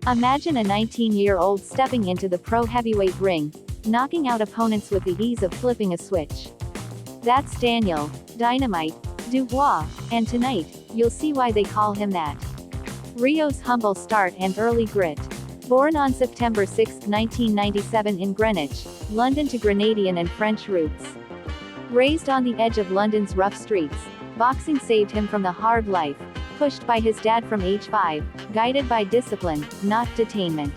Imagine a 19-year-old stepping into the pro heavyweight ring, knocking out opponents with the ease of flipping a switch. That's Daniel Dynamite Dubois, and tonight, you'll see why they call him that. Rio's humble start and early grit. Born on September 6, 1997 in Greenwich, London to Grenadian and French roots. Raised on the edge of London's rough streets, boxing saved him from the hard life, pushed by his dad from age 5, guided by discipline, not detainment.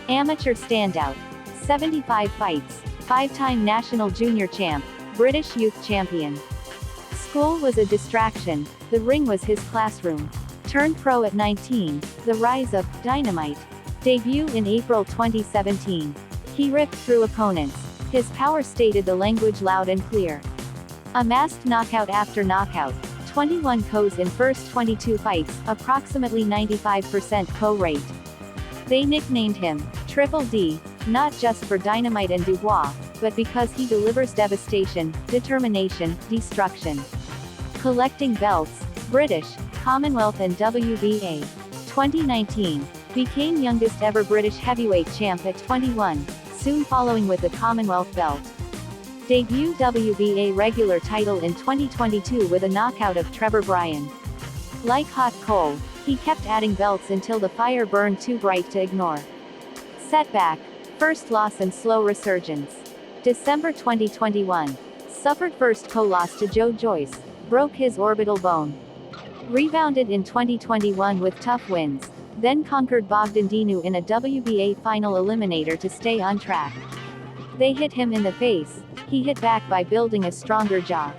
Amateur standout. 75 fights, 5-time national junior champ, British youth champion. School was a distraction, the ring was his classroom. Turned pro at 19, the rise of Dynamite. Debut in April 2017. He ripped through opponents. His power stated the language loud and clear. Amassed knockout after knockout, 21 KOs in first 22 fights, approximately 95% KO rate. They nicknamed him Triple D, not just for Dynamite and Dubois, but because he delivers devastation, determination, destruction. Collecting belts, British, Commonwealth and WBA. 2019. Became youngest ever British heavyweight champ at 21, soon following with the Commonwealth belt. Debut WBA regular title in 2022 with a knockout of Trevor Bryan. Like hot coal, he kept adding belts until the fire burned too bright to ignore. Setback. First loss and slow resurgence. December 2021. Suffered first KO loss to Joe Joyce, broke his orbital bone. Rebounded in 2021 with tough wins, then conquered Bogdan Dinu in a WBA final eliminator to stay on track. They hit him in the face, he hit back by building a stronger jaw.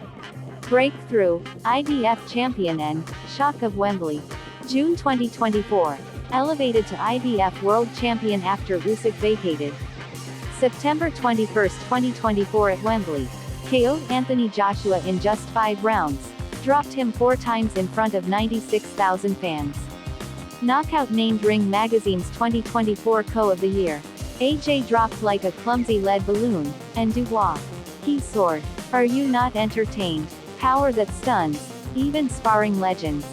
Breakthrough, IBF champion and shock of Wembley. June 2024. Elevated to IBF world champion after Usyk vacated. September 21, 2024 at Wembley. KO'd Anthony Joshua in just 5 rounds. Dropped him 4 times in front of 96,000 fans. Knockout named Ring Magazine's 2024 KO of the Year. AJ dropped like a clumsy lead balloon, and Dubois. He soared. Are you not entertained? Power that stuns, even sparring legends.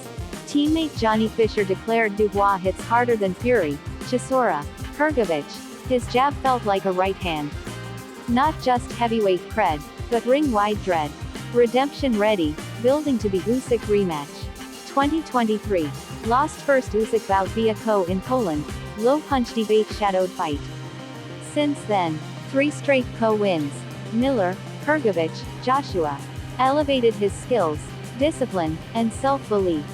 Teammate Johnny Fisher declared Dubois hits harder than Fury, Chisora, Hrgovic. His jab felt like a right hand. Not just heavyweight cred, but ring-wide dread. Redemption ready, building to the Usyk rematch. 2023. Lost first Usyk bout via KO in Poland, low punch debate shadowed fight. Since then, 3 straight KO wins. Miller, Hrgovic, Joshua. Elevated his skills, discipline, and self-belief.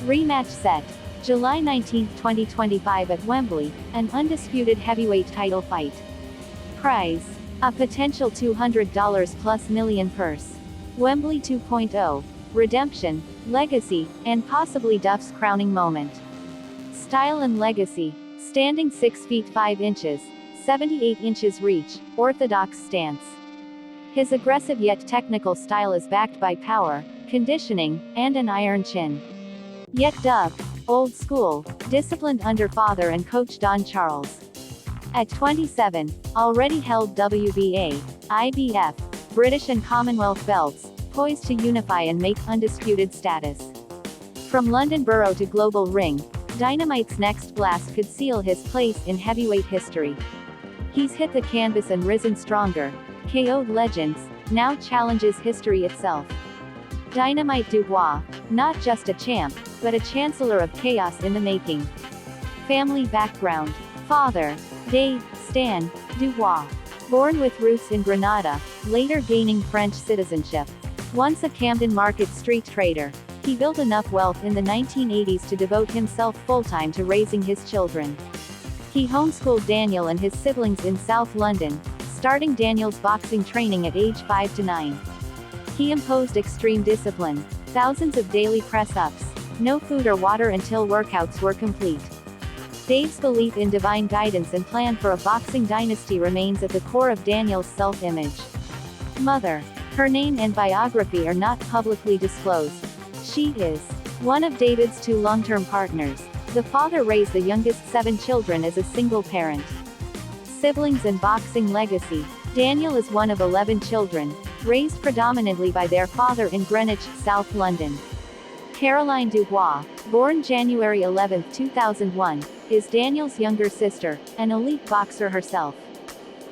Rematch set. July 19, 2025 at Wembley, an undisputed heavyweight title fight. Prize. A potential $200 plus million purse. Wembley 2.0. Redemption, legacy, and possibly Duff's crowning moment. Style and legacy. Standing 6 feet 5 inches, 78 inches reach, orthodox stance. His aggressive yet technical style is backed by power, conditioning, and an iron chin. Yet Duff, old school, disciplined under father and coach Don Charles. At 27, already held WBA, IBF, British and Commonwealth belts, poised to unify and make undisputed status. From London Borough to global ring, Dynamite's next blast could seal his place in heavyweight history. He's hit the canvas and risen stronger, KO'd legends, now challenges history itself. Dynamite Dubois, not just a champ, but a chancellor of chaos in the making. Family background. Father, Dave Stan Dubois. Born with roots in Grenada, later gaining French citizenship. Once a Camden Market street trader, he built enough wealth in the 1980s to devote himself full-time to raising his children. He homeschooled Daniel and his siblings in South London, starting Daniel's boxing training at age 5 to 9. He imposed extreme discipline, thousands of daily press-ups, no food or water until workouts were complete. Dave's belief in divine guidance and plan for a boxing dynasty remains at the core of Daniel's self-image. Mother. Her name and biography are not publicly disclosed. She is one of David's 2 long-term partners. The father raised the youngest 7 children as a single parent. Siblings and boxing legacy. Daniel is one of 11 children, raised predominantly by their father in Greenwich, South London. Caroline Dubois, born January 11, 2001, is Daniel's younger sister, an elite boxer herself.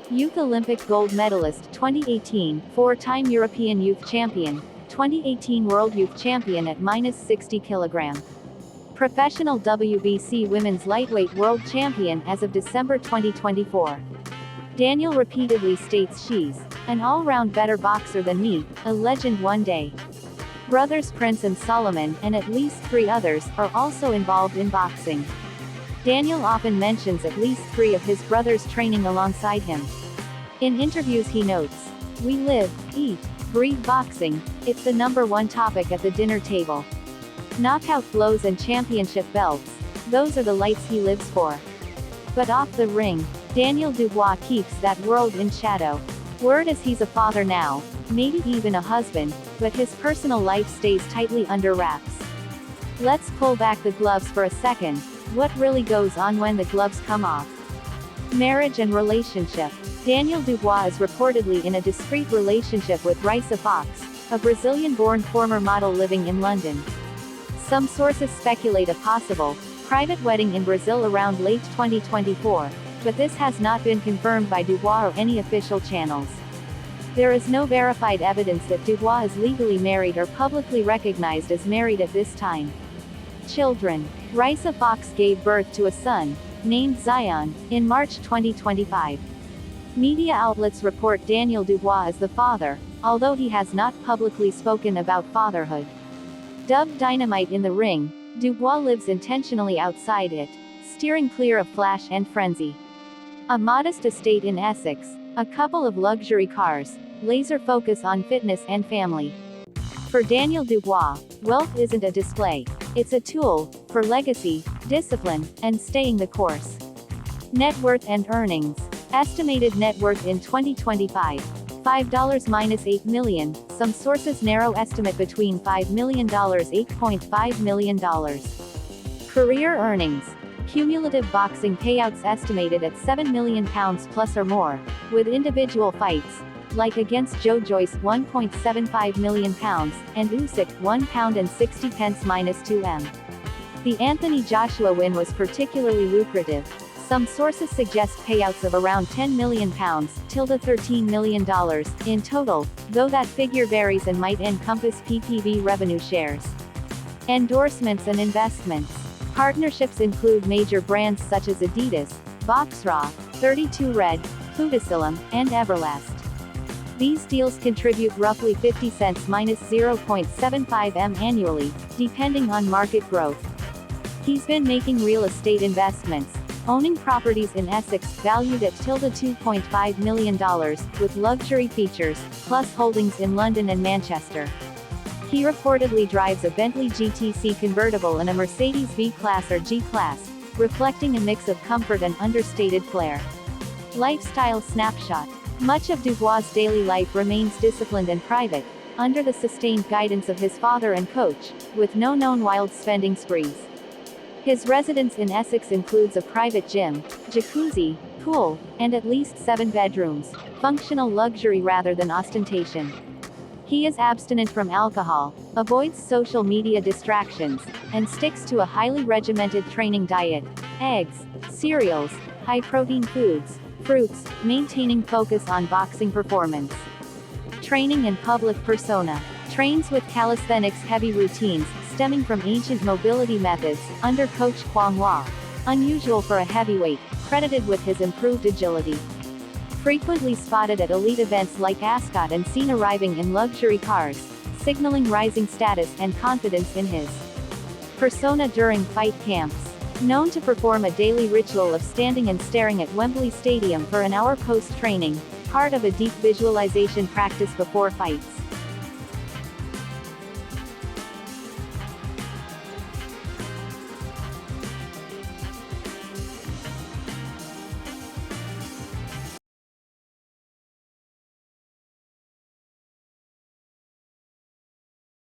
Youth Olympic gold medalist 2018, four-time European Youth Champion, 2018 World Youth Champion at -60 kg. Professional WBC Women's Lightweight World Champion as of December 2024. Daniel repeatedly states she's an all-round better boxer than me, a legend one day. Brothers Prince and Solomon, and at least 3 others, are also involved in boxing. Daniel often mentions at least 3 of his brothers training alongside him. In interviews he notes, "We live, eat, breathe boxing, it's the #1 topic at the dinner table. Knockout blows and championship belts, those are the lights he lives for." But off the ring, Daniel Dubois keeps that world in shadow. Word is he's a father now, maybe even a husband, but his personal life stays tightly under wraps. Let's pull back the gloves for a second. What really goes on when the gloves come off? Marriage and relationship. Daniel Dubois is reportedly in a discreet relationship with Risa Fox, a Brazilian-born former model living in London. Some sources speculate a possible private wedding in Brazil around late 2024, but this has not been confirmed by Dubois or any official channels. There is no verified evidence that Dubois is legally married or publicly recognized as married at this time. Children. Risa Fox gave birth to a son, named Zion, in March 2025. Media outlets report Daniel Dubois as the father, although he has not publicly spoken about fatherhood. Dubbed Dynamite in the ring, Dubois lives intentionally outside it, steering clear of flash and frenzy. A modest estate in Essex, a couple of luxury cars, laser focus on fitness and family. For Daniel Dubois, wealth isn't a display, it's a tool for legacy, discipline, and staying the course. Net worth and earnings. Estimated net worth in 2025, $5 - 8 million, some sources narrow estimate between $5 million - $8.5 million. Career earnings. Cumulative boxing payouts estimated at £7 million plus or more, with individual fights, like against Joe Joyce £1.75 million, and Usyk £1.60 - 2 M. The Anthony Joshua win was particularly lucrative. Some sources suggest payouts of around £10 million to $13 million in total, though that figure varies and might encompass PPV revenue shares. Endorsements and investments. Partnerships include major brands such as Adidas, Boxraw, 32 Red, Fluticilum, and Everlast. These deals contribute roughly 50 cents - 0.75 M annually, depending on market growth. He's been making real estate investments, owning properties in Essex valued at $2.5 million, with luxury features, plus holdings in London and Manchester. He reportedly drives a Bentley GTC convertible and a Mercedes V-Class or G-Class, reflecting a mix of comfort and understated flair. Lifestyle snapshot. Much of Dubois' daily life remains disciplined and private, under the sustained guidance of his father and coach, with no known wild spending sprees. His residence in Essex includes a private gym, jacuzzi, pool, and at least 7 bedrooms, functional luxury rather than ostentation. He is abstinent from alcohol, avoids social media distractions, and sticks to a highly regimented training diet: eggs, cereals, high-protein foods, fruits, maintaining focus on boxing performance. Training and public persona. Trains with calisthenics-heavy routines, stemming from ancient mobility methods, under coach Kwang Wah, unusual for a heavyweight, credited with his improved agility. Frequently spotted at elite events like Ascot and seen arriving in luxury cars, signaling rising status and confidence in his persona during fight camps. Known to perform a daily ritual of standing and staring at Wembley Stadium for an hour post-training, part of a deep visualization practice before fights.